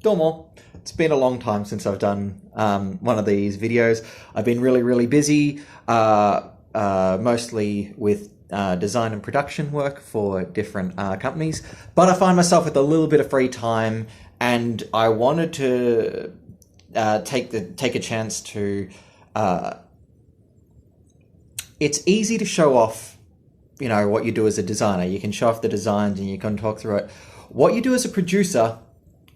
Domo. It's been a long time since I've done one of these videos. I've been really busy, mostly with design and production work for different companies. But I find myself with a little bit of free time, and I wanted to take a chance to. It's easy to show off, what you do as a designer. You can show off the designs and you can talk through it. What you do as a producer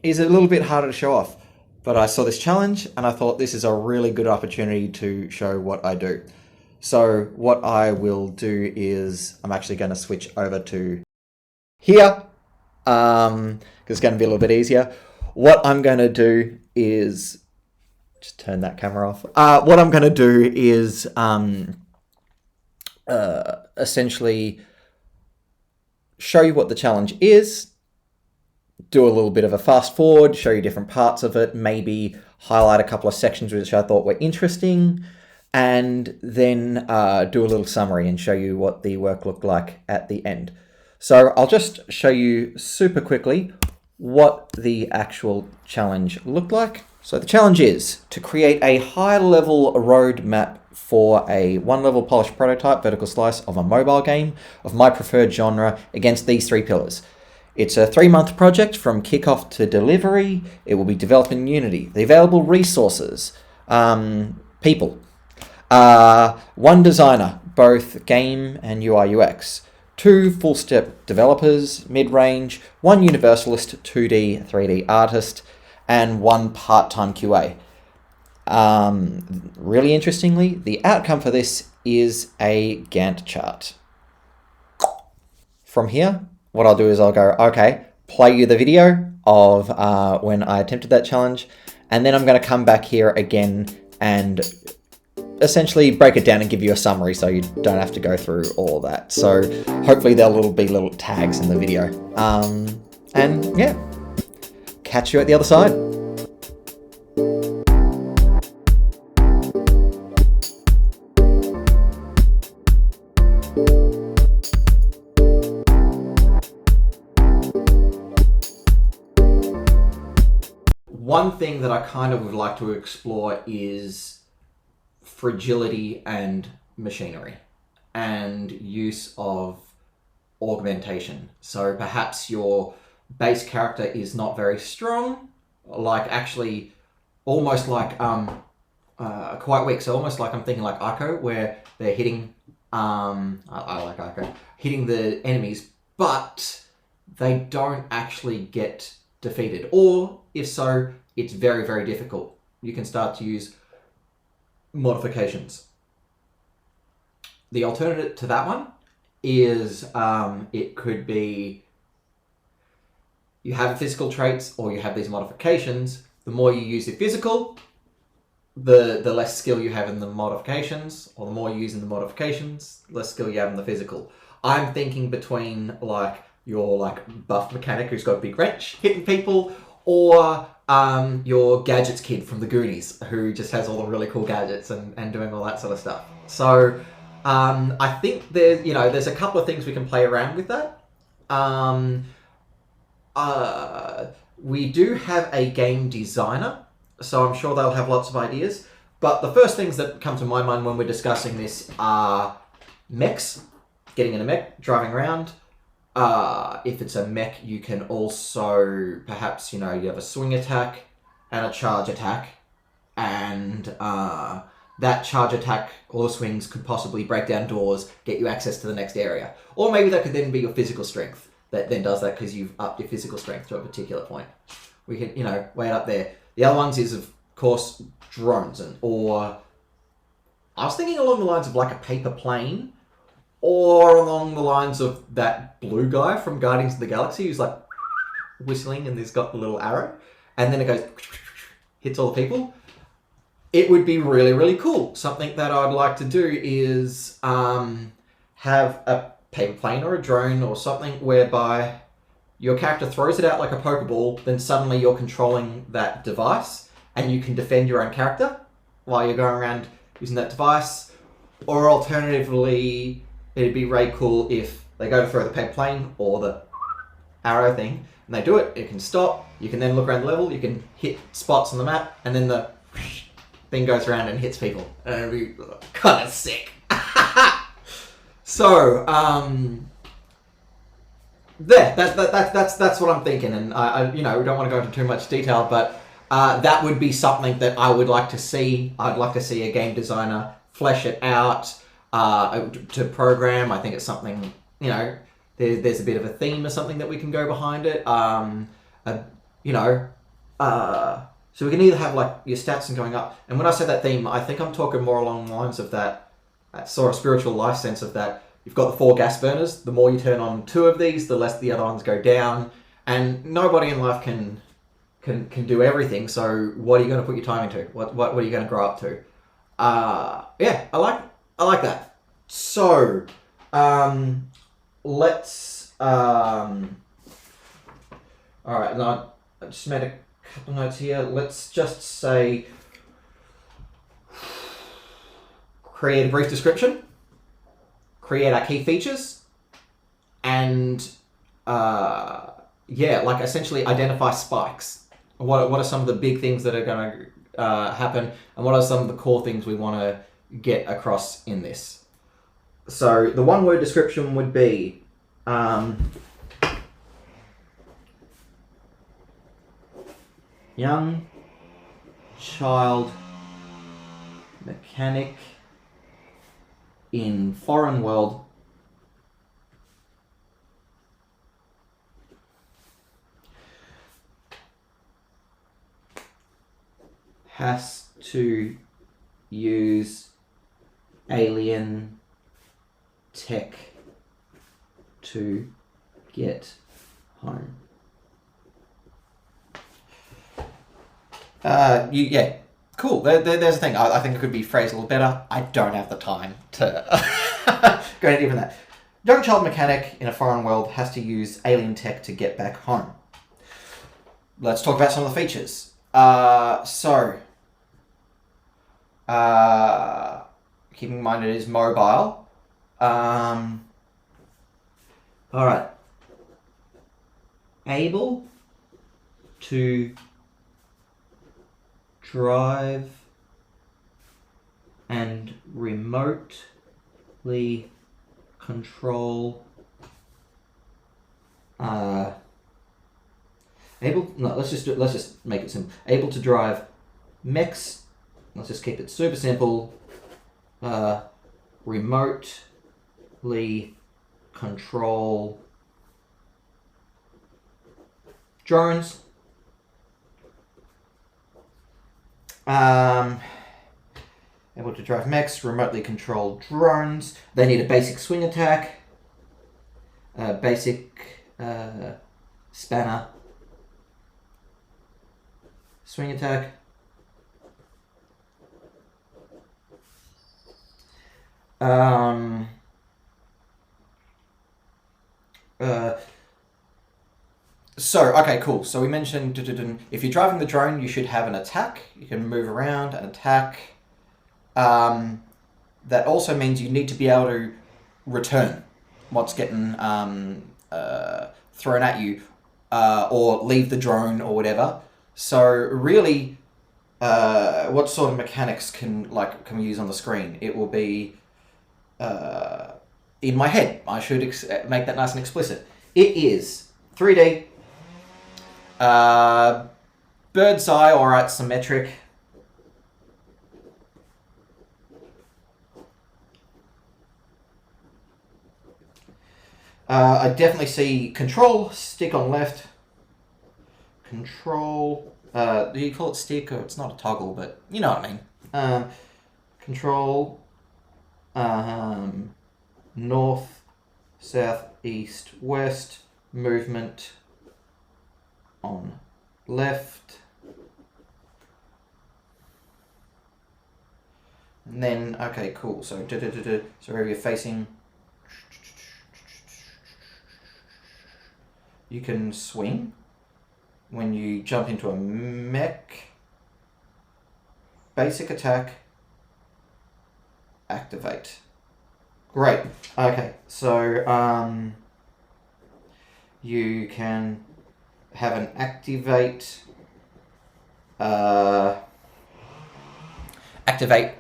is a little bit harder to show off. But I saw this challenge and I thought this is a really good opportunity to show what I do. So what I will do is I'm actually going to switch over to here, because it's going to be a little bit easier. What I'm going to do is just turn that camera off. What I'm going to do is essentially show you what the challenge is, do a little bit of a fast forward, show you different parts of it, maybe highlight a couple of sections which I thought were interesting, and then do a little summary and show you what the work looked like at the end. So I'll just show you super quickly what the actual challenge looked like. So the challenge is to create a high-level road map for a one-level polished prototype vertical slice of a mobile game of my preferred genre against these three pillars. It's a 3-month project from kickoff to delivery. It will be developed in Unity. The available resources, people, 1 designer, both game and UI UX, 2 full-step developers, mid-range, 1 universalist 2D, 3D artist, and 1 part-time QA. Really interestingly, the outcome for this is a Gantt chart. From here, what I'll do is I'll go, okay, play you the video of when I attempted that challenge, and then I'm going to come back here again and essentially break it down and give you a summary so you don't have to go through all that. So hopefully there'll be little tags in the video. And yeah, catch you at the other side. One thing that I kind of would like to explore is fragility and machinery and use of augmentation. So perhaps your base character is not very strong, like actually almost like quite weak. So almost like I'm thinking like Ico, where they're hitting, I like Ico, hitting the enemies, but they don't actually get defeated. Or if so, it's very difficult. You can start to use modifications. The alternative to that one is it could be you have physical traits or you have these modifications. The more you use your physical, the less skill you have in the modifications, or the more you use in the modifications, less skill you have in the physical. I'm thinking between like your buff mechanic who's got a big wrench hitting people, or your gadgets kid from the Goonies who just has all the really cool gadgets and doing all that sort of stuff. So I think there's a couple of things we can play around with that. We do have a game designer, so I'm sure they'll have lots of ideas. But the first things that come to my mind when we're discussing this are mechs, getting in a mech, driving around. If it's a mech, you can also perhaps, you have a swing attack and a charge attack, and that charge attack or the swings could possibly break down doors, get you access to the next area. Or maybe that could then be your physical strength that then does that because you've upped your physical strength to a particular point. We can, way up there. The other ones is, of course, drones, or I was thinking along the lines of like a paper plane, or along the lines of that blue guy from Guardians of the Galaxy who's like whistling and he's got the little arrow, and then it goes, hits all the people. It would be really cool. Something that I'd like to do is have a paper plane or a drone or something whereby your character throws it out like a Pokeball, then suddenly you're controlling that device and you can defend your own character while you're going around using that device. Or alternatively, it'd be really cool if they go to throw the paper plane or the arrow thing, and they do it, it can stop. You can then look around the level, you can hit spots on the map, and then the thing goes around and hits people. And it'll be kind of sick. So, there, that's what I'm thinking, and I we don't want to go into too much detail, but that would be something that I would like to see. I'd like to see a game designer flesh it out to program. I think it's something, there's a bit of a theme or something that we can go behind it. So we can either have like your stats and going up, and when I say that theme, I think I'm talking more along the lines of that sort of spiritual life sense of that. You've got the 4 gas burners. The more you turn on 2 of these, the less the other ones go down. And nobody in life can do everything. So what are you going to put your time into? What are you going to grow up to? Yeah, I like that. So let's. All right, now I just made a couple notes here. Let's just say create a brief description. Create our key features, and essentially identify spikes. What are some of the big things that are going to happen, and what are some of the core things we want to get across in this? So the one-word description would be young child mechanic in foreign world has to use alien tech to get home. Cool. There's the thing. I think it could be phrased a little better. I don't have the time to go any deeper than that. Young child mechanic in a foreign world has to use alien tech to get back home. Let's talk about some of the features. Keeping in mind it is mobile. All right. Able to drive and remotely control let's just make it simple. Able to drive mechs, let's just keep it super simple. Remotely control drones. Able to drive mechs, remotely control drones. They need a basic swing attack, basic spanner swing attack. Okay, cool. So we mentioned if you're driving the drone, you should have an attack. You can move around and attack. That also means you need to be able to return what's getting thrown at you, or leave the drone or whatever. So really, what sort of mechanics can we use on the screen? It will be in my head. I should make that nice and explicit. It is 3D. Bird's eye, alright, symmetric. I definitely see control, stick on left. Control, do you call it stick, or it's not a toggle, but you know what I mean. Control, north, south, east, west, movement on left. And then, okay, cool. So, so wherever you're facing, you can swing. When you jump into a mech, basic attack, activate. Great. Okay, so you can have an activate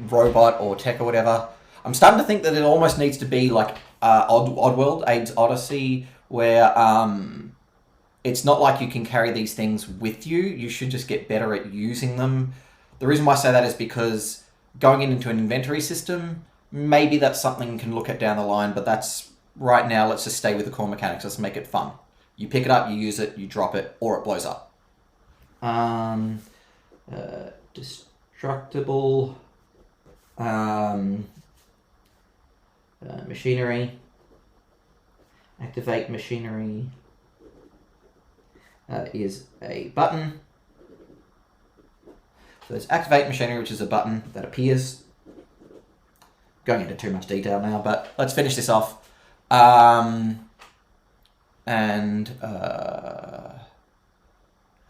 robot or tech or whatever. I'm starting to think that it almost needs to be like Oddworld, Abe's Odyssey, where it's not like you can carry these things with you. You should just get better at using them. The reason why I say that is because going into an inventory system, maybe that's something you can look at down the line, but that's right now, let's just stay with the core mechanics. Let's make it fun. You pick it up, you use it, you drop it, or it blows up. Destructible machinery. Activate machinery is a button. So there's activate machinery, which is a button that appears. Going into too much detail now, but let's finish this off. Let's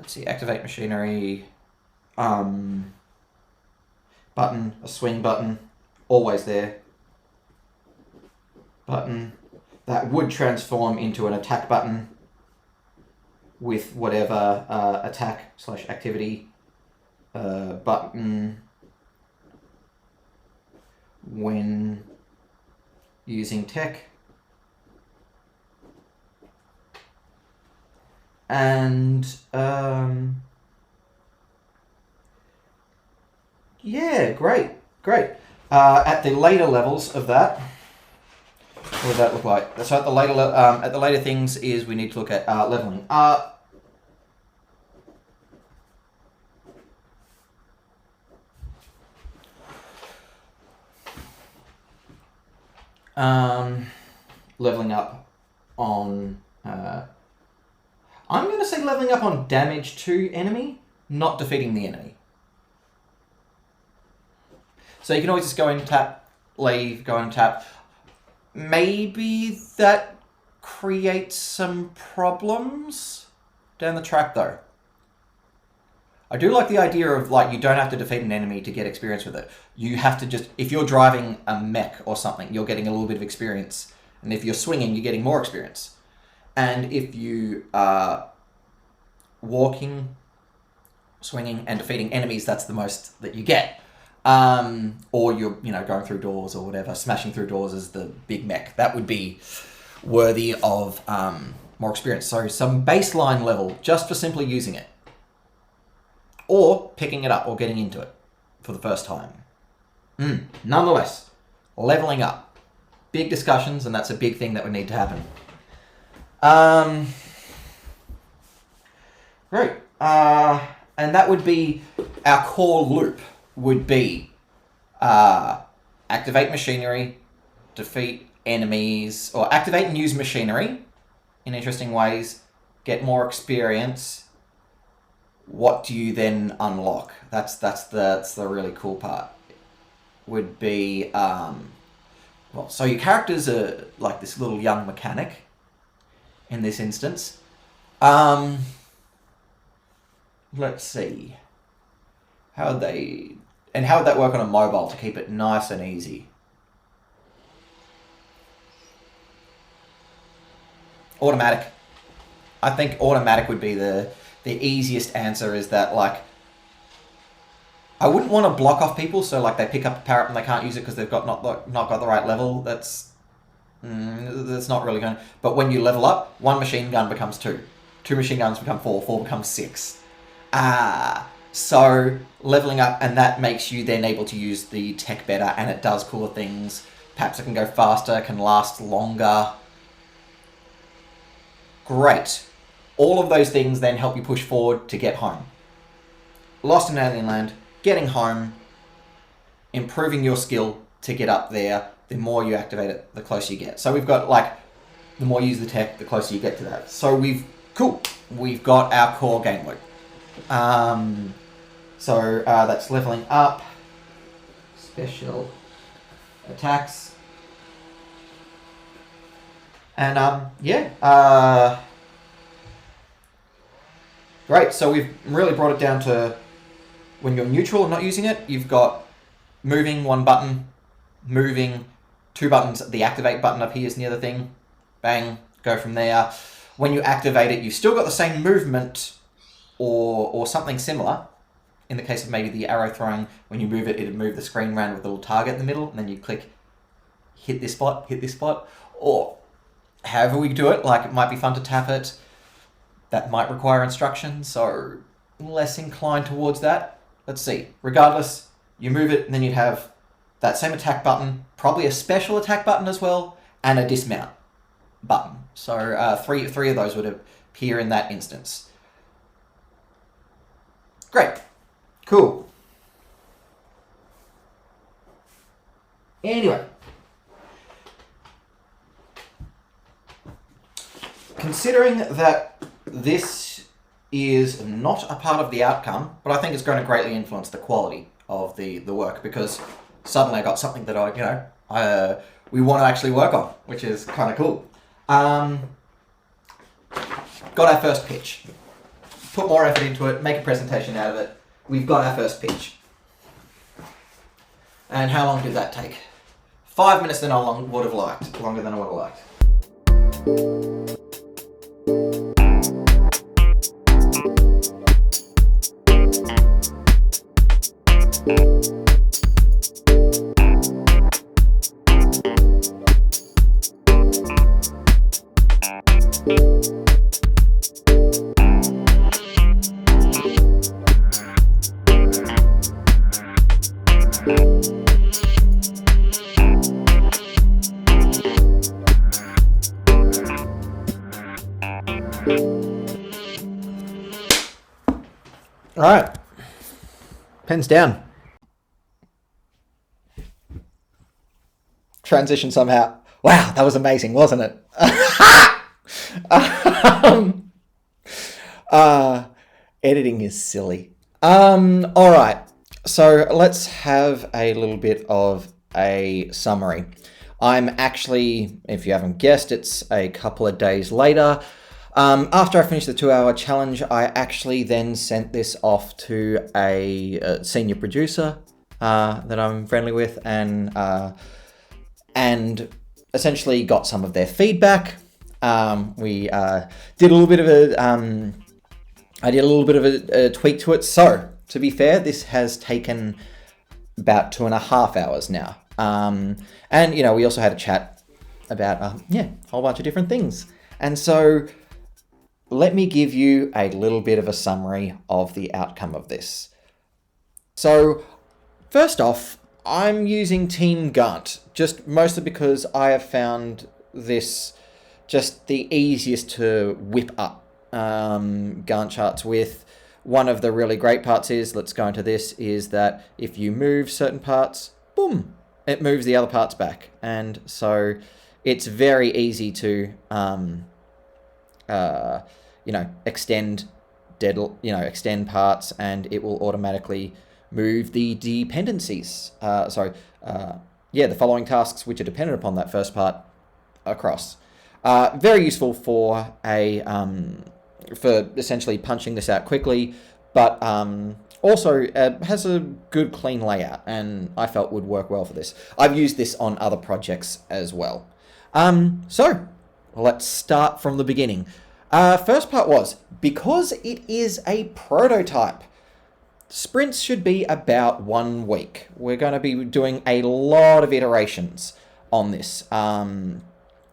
see, activate machinery, button, a swing button, always there. Button that would transform into an attack button with whatever attack / activity button when using tech. And yeah, great. At the later levels of that, what would that look like? So at the later things is we need to look at leveling up. Leveling up on I'm going to say leveling up on damage to enemy, not defeating the enemy. So you can always just go and tap, leave, go and tap. Maybe that creates some problems down the track though. I do like the idea of like you don't have to defeat an enemy to get experience with it. You have to just, if you're driving a mech or something, you're getting a little bit of experience. And if you're swinging, you're getting more experience. And if you are walking, swinging, and defeating enemies, that's the most that you get. Or you're, going through doors or whatever, smashing through doors as the big mech. That would be worthy of more experience. So some baseline level just for simply using it. Or picking it up or getting into it for the first time. Nonetheless, leveling up. Big discussions, and that's a big thing that would need to happen. Great. And that would be our core loop would be activate machinery, defeat enemies, or activate and use machinery in interesting ways, get more experience. What do you then unlock? That's the really cool part. Would be so your characters are like this little young mechanic in this instance. Let's see. How would that work on a mobile to keep it nice and easy? Automatic. I think automatic would be the easiest answer. Is that like I wouldn't want to block off people, so like they pick up a parrot and they can't use it because they've got not got the right level. That's not really going. But when you level up, 1 machine gun becomes 2, 2 machine guns become 4, 4 becomes 6. So leveling up, and that makes you then able to use the tech better, and it does cooler things. Perhaps it can go faster, can last longer. Great. All of those things then help you push forward to get home. Lost in Alien Land, getting home, improving your skill to get up there. The more you activate it, the closer you get. So we've got like, the more you use the tech, the closer you get to that. So we've got our core game loop. So that's leveling up, special attacks, and great. So we've really brought it down to when you're neutral and not using it, you've got moving 1 button, moving 2 buttons. The activate button appears near the thing. Bang, go from there. when you activate it, you've still got the same movement or something similar. In the case of maybe the arrow throwing, when you move it, it'd move the screen around with a little target in the middle, and then you click, hit this spot, or however we do it. Like, it might be fun to tap it. That might require instructions, so less inclined towards that. Let's see. Regardless, you move it, and then you'd have that same attack button, probably a special attack button as well, and a dismount button. So three of those would appear in that instance. Great. Cool. Anyway. Considering that this is not a part of the outcome, but I think it's going to greatly influence the quality of the work, because suddenly I got something that we want to actually work on, which is kind of cool. Got our first pitch. Put more effort into it, make a presentation out of it. We've got our first pitch. And how long did that take? 5 minutes than I would have liked. Longer than I would have liked. All right, pens down. Transition somehow. Wow, that was amazing, wasn't it? Editing is silly. All right, so let's have a little bit of a summary. I'm actually, if you haven't guessed, it's a couple of days later. After I finished the 2-hour challenge, I actually then sent this off to a senior producer that I'm friendly with, and essentially got some of their feedback. We did a little bit of I did a little bit of a tweak to it. So, to be fair, this has taken about 2.5 hours now. And, you know, we also had a chat about, a whole bunch of different things. And so, let me give you a little bit of a summary of the outcome of this. So, first off, I'm using Team Gantt, just mostly because I have found this just the easiest to whip up Gantt charts with. One of the really great parts is, let's go into this, is that if you move certain parts, boom, it moves the other parts back. And so it's very easy to extend parts, and it will automatically move the dependencies. The following tasks which are dependent upon that first part across. Very useful for for essentially punching this out quickly, but also has a good clean layout, and I felt would work well for this. I've used this on other projects as well. So let's start from the beginning. First part was, because it is a prototype, sprints should be about 1 week. We're going to be doing a lot of iterations on this.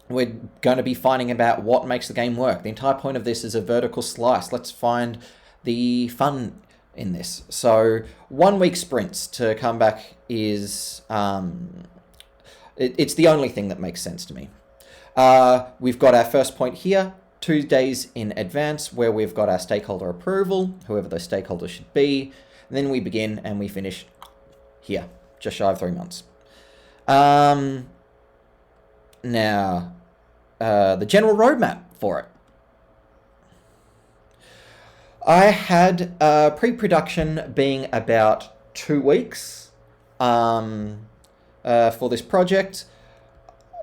We're going to be finding about what makes the game work. The entire point of this is a vertical slice. Let's find the fun in this. So 1 week sprints to come back is, it's the only thing that makes sense to me. We've got our first point here, 2 days in advance, where we've got our stakeholder approval, whoever those stakeholders should be. And then we begin and we finish here, just shy of 3 months. Now, the general roadmap for it. I had pre-production being about 2 weeks for this project.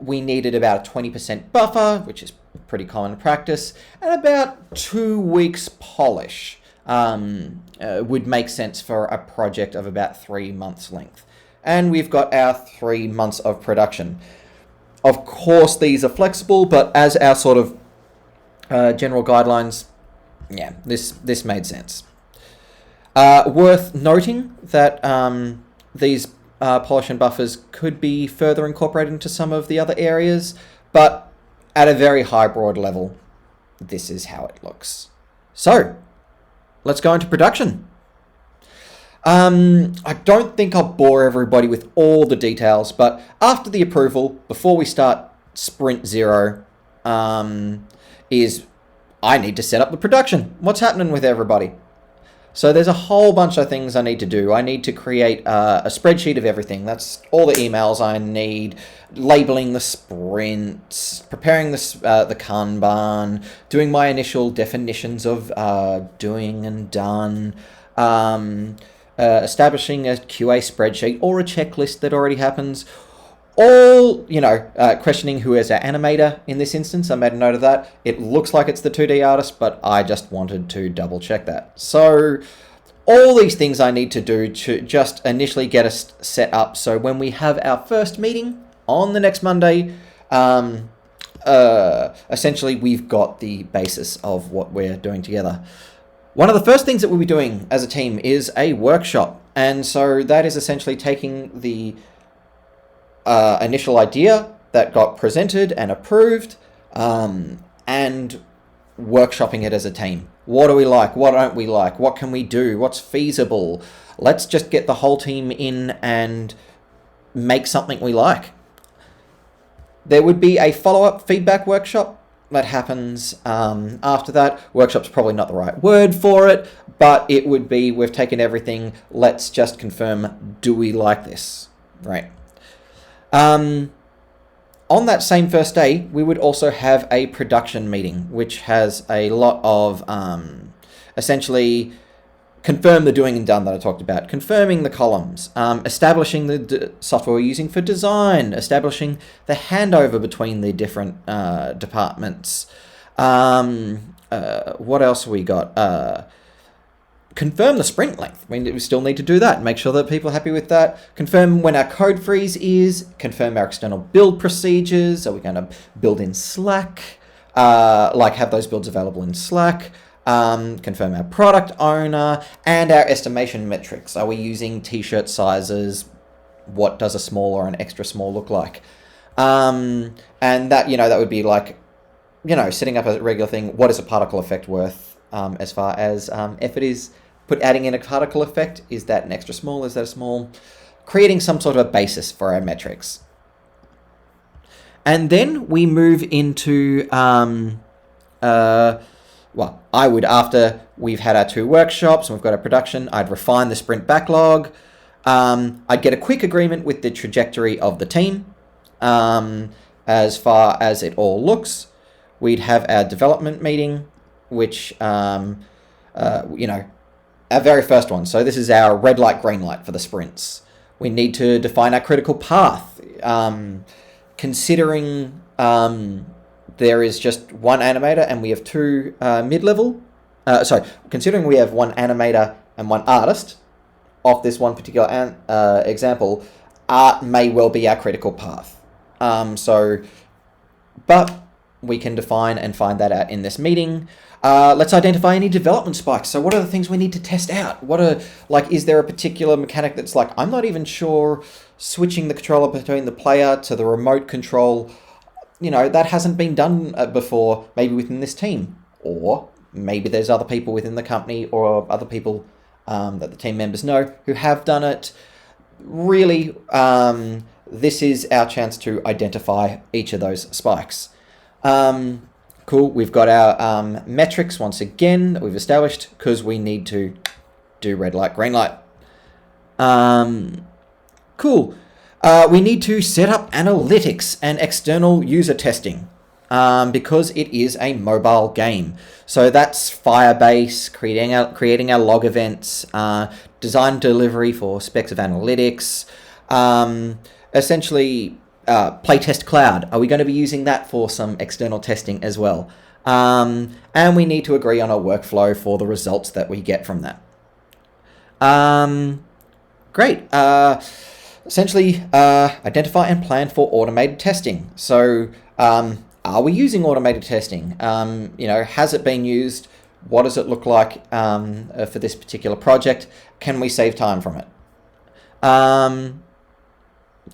We needed about a 20% buffer, which is pretty common practice, and about 2 weeks polish would make sense for a project of about 3 months length. And we've got our 3 months of production. Of course, these are flexible, but as our sort of general guidelines. Yeah, this made sense. Worth noting that these polish and buffers could be further incorporated into some of the other areas, but at a very high broad level, this is how it looks. So, let's go into production. I don't think I'll bore everybody with all the details, but after the approval, before we start Sprint 0, is I need to set up the production. What's happening with everybody? So there's a whole bunch of things I need to do. I need to create a spreadsheet of everything. That's all the emails I need, labeling the sprints, preparing the Kanban, doing my initial definitions of doing and done, establishing a QA spreadsheet or a checklist that already happens. All, questioning who is our animator in this instance. I made a note of that. It looks like it's the 2D artist, but I just wanted to double check that. So all these things I need to do to just initially get us set up. So when we have our first meeting on the next Monday, essentially we've got the basis of what we're doing together. One of the first things that we'll be doing as a team is a workshop. And so that is essentially taking the initial idea that got presented and approved, and workshopping it as a team. What do we like? What don't we like? What can we do? What's feasible? Let's just get the whole team in and make something we like. There would be a follow-up feedback workshop that happens after that. Workshop's probably not the right word for it, but it would be, we've taken everything, let's just confirm, do we like this? Right. On that same first day, we would also have a production meeting, which has a lot of essentially confirm the doing and done that I talked about, confirming the columns, establishing the software we're using for design, establishing the handover between the different departments. What else have we got? Confirm the sprint length. We still need to do that. Make sure that people are happy with that. Confirm when our code freeze is. Confirm our external build procedures. Are we going to build in Slack? Have those builds available in Slack. Confirm our product owner and our estimation metrics. Are we using t-shirt sizes? What does a small or an extra small look like? And that, that would be like, setting up a regular thing. What is a particle effect worth as far as effort is? Adding in a particle effect, is that an extra small? Is that a small? Creating some sort of a basis for our metrics. And then we move into, I would, after we've had our 2 workshops and we've got our production, I'd refine the sprint backlog. I'd get a quick agreement with the trajectory of the team as far as it all looks. We'd have our development meeting, which, our very first one. So this is our red light, green light for the sprints. We need to define our critical path. Considering there is just one animator and we have 2 mid-level. Considering we have one animator and one artist, off this one particular example, art may well be our critical path. But we can define and find that out in this meeting. Let's identify any development spikes. So what are the things we need to test out? Is there a particular mechanic that's like, I'm not even sure, switching the controller between the player to the remote control, that hasn't been done before, maybe within this team. Or maybe there's other people within the company or other people that the team members know who have done it. Really, this is our chance to identify each of those spikes. Cool, we've got our metrics once again that we've established because we need to do red light, green light. Cool. We need to set up analytics and external user testing because it is a mobile game. So that's Firebase, creating our log events, design delivery for specs of analytics, essentially Playtest Cloud. Are we going to be using that for some external testing as well? And we need to agree on a workflow for the results that we get from that. Great. Essentially, identify and plan for automated testing. So are we using automated testing? Has it been used? What does it look like for this particular project? Can we save time from it?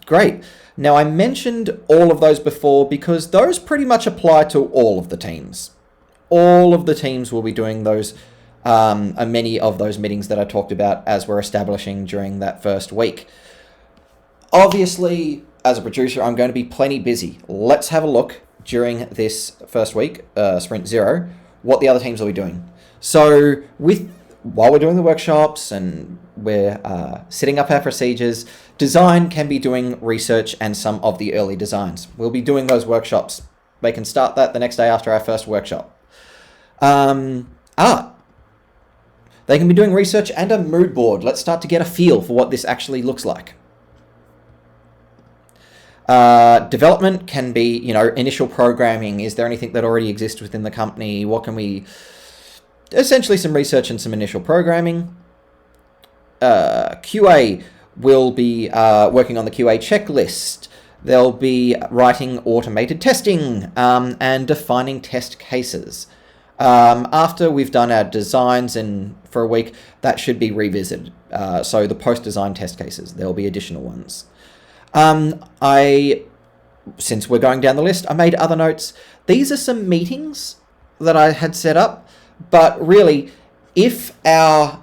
Great. Now, I mentioned all of those before because those pretty much apply to all of the teams. All of the teams will be doing those, many of those meetings that I talked about as we're establishing during that first week. Obviously, as a producer, I'm going to be plenty busy. Let's have a look during this first week, Sprint 0, what the other teams will be doing. So while we're doing the workshops and we're setting up our procedures, design can be doing research and some of the early designs. We'll be doing those workshops. They can start that the next day after our first workshop. Art. They can be doing research and a mood board. Let's start to get a feel for what this actually looks like. Development can be, initial programming. Is there anything that already exists within the company? What can we... Essentially some research and some initial programming. QA will be working on the QA checklist. They'll be writing automated testing and defining test cases. After we've done our designs for a week, that should be revisited. So the post-design test cases, there'll be additional ones. Since we're going down the list, I made other notes. These are some meetings that I had set up, but really, if our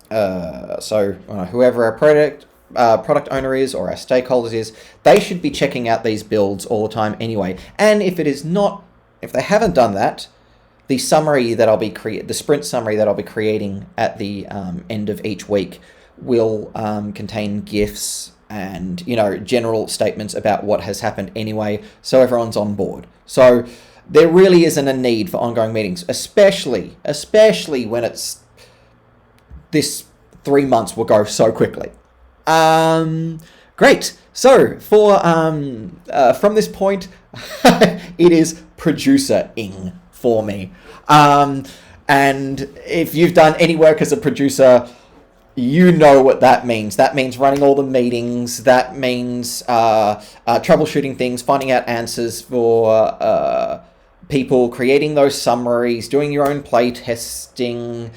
whoever our product owner is or our stakeholders is, they should be checking out these builds all the time anyway. And if they haven't done that, the summary that the sprint summary that I'll be creating at the end of each week will contain GIFs and general statements about what has happened anyway, so everyone's on board. So there really isn't a need for ongoing meetings, especially when it's this 3 months will go so quickly. Great. So for from this point, it is producer-ing for me. And if you've done any work as a producer, you know what that means. That means running all the meetings. That means troubleshooting things, finding out answers for people, creating those summaries, doing your own play testing.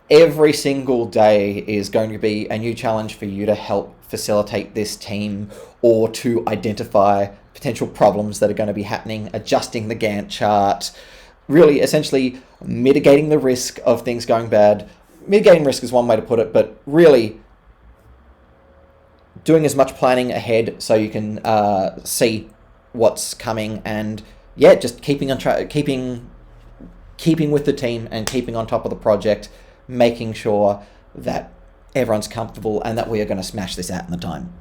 Every single day is going to be a new challenge for you to help facilitate this team or to identify potential problems that are going to be happening, adjusting the Gantt chart, really essentially mitigating the risk of things going bad. Mitigating risk is one way to put it, but really doing as much planning ahead so you can see what's coming, and just keeping on track, keeping with the team and keeping on top of the project, making sure that everyone's comfortable and that we are going to smash this out in the time.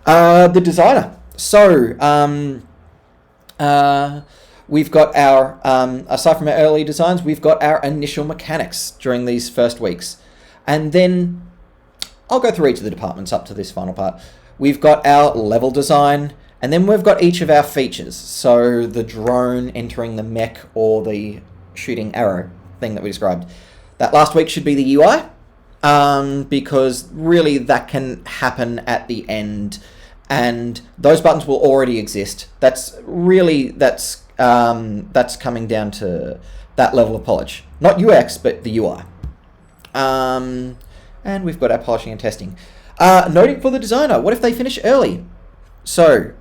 The designer. So we've got our, aside from our early designs, we've got our initial mechanics during these first weeks. And then I'll go through each of the departments up to this final part. We've got our level design, and then we've got each of our features. So the drone entering the mech or the shooting arrow thing that we described. That last week should be the UI, because really that can happen at the end, and those buttons will already exist. That's coming down to that level of polish. Not UX, but the UI. And we've got our polishing and testing. Noting for the designer, what if they finish early? So,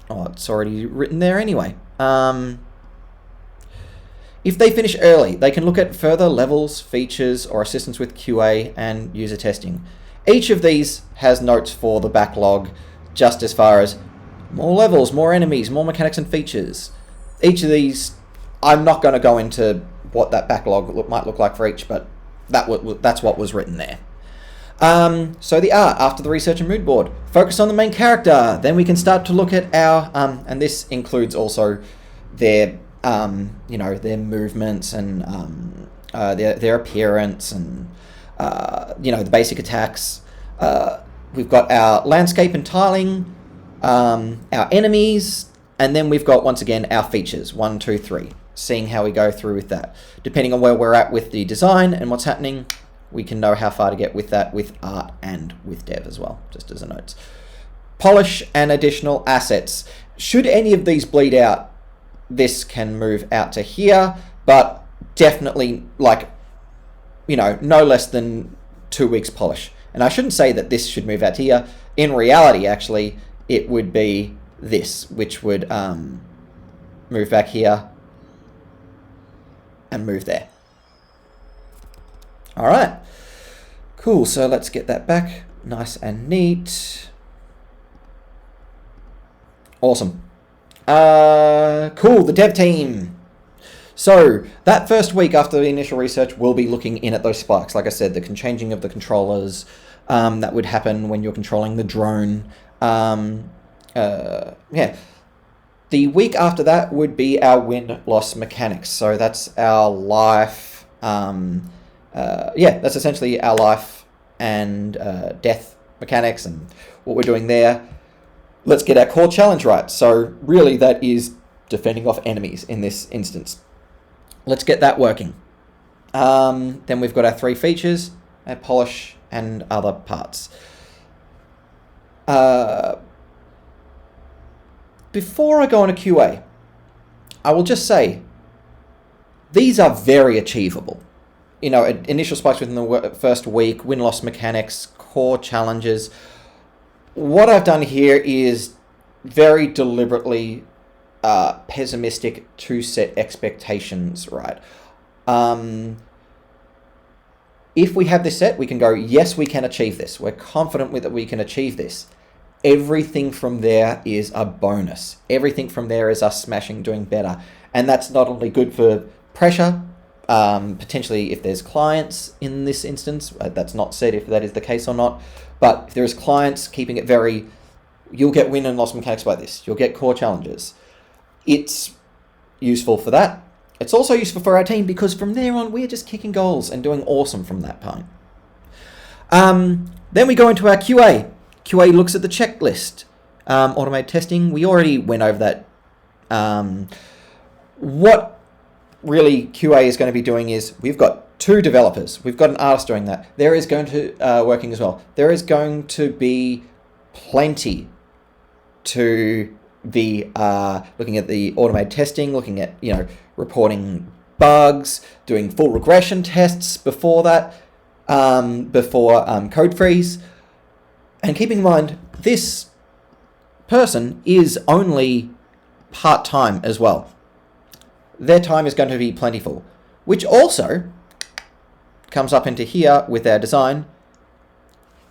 it's already written there anyway. If they finish early, they can look at further levels, features, or assistance with QA and user testing. Each of these has notes for the backlog, just as far as more levels, more enemies, more mechanics and features. Each of these, I'm not going to go into what that backlog might look like for each, but that's what was written there. So the art, after the research and mood board, focus on the main character. Then we can start to look at our, and this includes also their, their movements and their appearance and, the basic attacks. We've got our landscape and tiling, our enemies, and then we've got, once again, our features, 1, 2, 3, seeing how we go through with that. Depending on where we're at with the design and what's happening, we can know how far to get with that with art and with dev as well, just as a note. polish and additional assets. Should any of these bleed out, this can move out to here, but definitely, like, you know, no less than 2 weeks polish. And I shouldn't say that this should move out to here. In reality, actually, it would be this, which would move back here and move there. All right, cool. So let's get that back nice and neat. Awesome. Cool, the dev team. So that first week after the initial research, we'll be looking in at those spikes. Like I said, the changing of the controllers, that would happen when you're controlling the drone. Yeah. The week after that would be our win-loss mechanics. So that's our life. Yeah, that's essentially our life and death mechanics and what we're doing there. Let's get our core challenge right. So really that is defending off enemies in this instance. Let's get that working. Then we've got our 3 features, our polish and other parts. Before I go on to QA, I will just say these are very achievable. You know, initial spikes within the first week, win-loss mechanics, core challenges. What I've done here is very deliberately pessimistic to set expectations right. If we have this set, we can go, yes, we can achieve this. We're confident that we can achieve this. Everything from there is a bonus. Everything from there is us smashing, doing better. And that's not only good for pressure, potentially if there's clients in this instance, that's not said if that is the case or not, but if there's clients, keeping it very, you'll get win and loss mechanics by this. You'll get core challenges. It's useful for that. It's also useful for our team because from there on, we're just kicking goals and doing awesome from that point. Then we go into our QA. QA looks at the checklist. Automated testing, we already went over that. What really QA is going to be doing is we've got 2 developers. We've got an artist doing that. There is going to, working as well. There is going to be plenty to be looking at the automated testing, looking at, you know, reporting bugs, doing full regression tests before that, before code freeze. And keeping in mind, this person is only part-time as well. Their time is going to be plentiful, which also comes up into here with our design.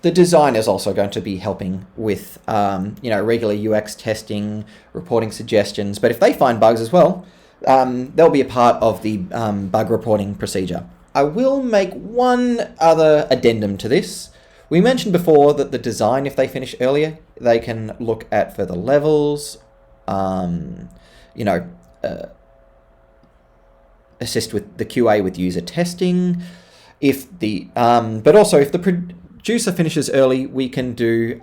The design is also going to be helping with, you know, regular UX testing, reporting suggestions. But if they find bugs as well, they'll be a part of the bug reporting procedure. I will make one other addendum to this. We mentioned before that the design, if they finish earlier, they can look at further levels, you know, assist with the QA with user testing. If the, but also if the producer finishes early, we can do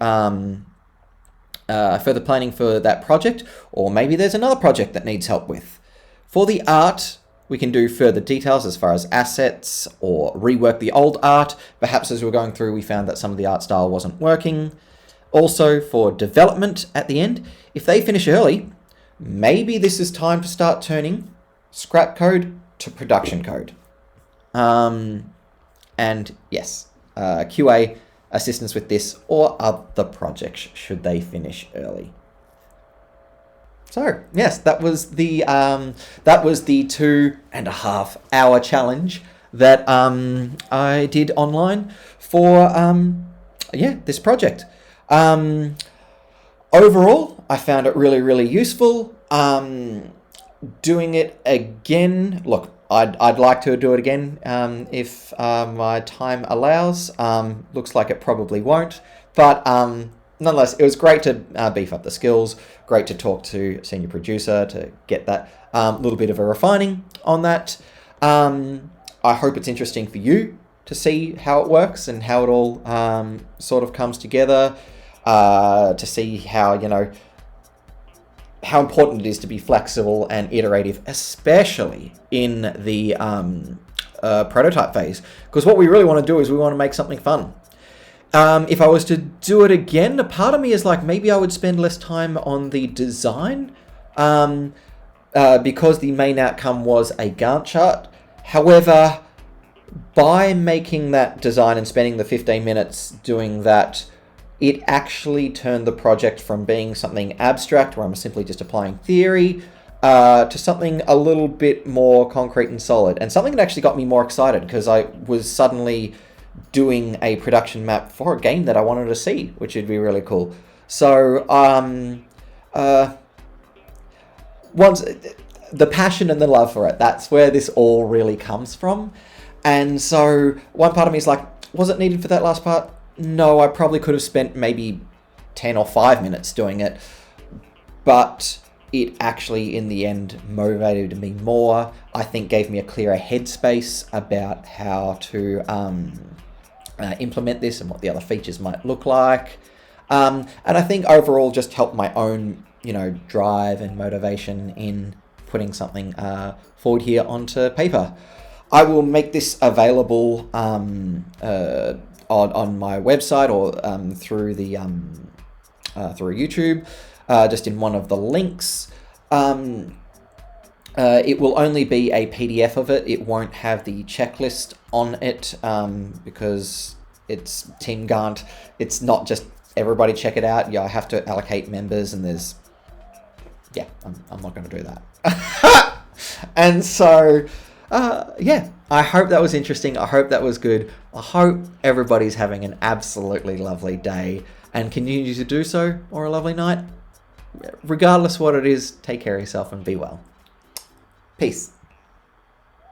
further planning for that project, or maybe there's another project that needs help with. For the art, we can do further details as far as assets or rework the old art. Perhaps as we're going through, we found that some of the art style wasn't working. Also for development at the end, if they finish early, maybe this is time to start turning scrap code to production code. And yes, QA assistance with this or other projects should they finish early. So yes, that was the 2.5 hour challenge that I did online for this project. Overall, I found it really useful. Doing it again, look, I'd like to do it again if my time allows. Looks like it probably won't, but nonetheless, it was great to beef up the skills, great to talk to senior producer to get that little bit of a refining on that. I hope it's interesting for you to see how it works and how it all sort of comes together, to see how, you know, how important it is to be flexible and iterative, especially in the prototype phase. Because what we really want to do is we want to make something fun. If I was to do it again, a part of me is like, maybe I would spend less time on the design, because the main outcome was a Gantt chart. However, by making that design and spending the 15 minutes doing that, it actually turned the project from being something abstract, where I'm simply just applying theory, to something a little bit more concrete and solid, and something that actually got me more excited, because I was suddenly doing a production map for a game that I wanted to see, which would be really cool. So, once the passion and the love for it, that's where this all really comes from. And so one part of me is like, was it needed for that last part? No, I probably could have spent maybe 10 or 5 minutes doing it, but it actually in the end motivated me more. I think gave me a clearer headspace about how to implement this and what the other features might look like. And I think overall just helped my own, drive and motivation in putting something forward here onto paper. I will make this available on my website or through the through YouTube, just in one of the links. It will only be a PDF of it. It won't have the checklist on it, because it's Team Gantt. It's not just everybody check it out. Yeah, I have to allocate members, and there's... Yeah, I'm not going to do that. And so, I hope that was interesting. I hope that was good. I hope everybody's having an absolutely lovely day and continue to do so, or a lovely night. Regardless what it is, take care of yourself and be well. Peace.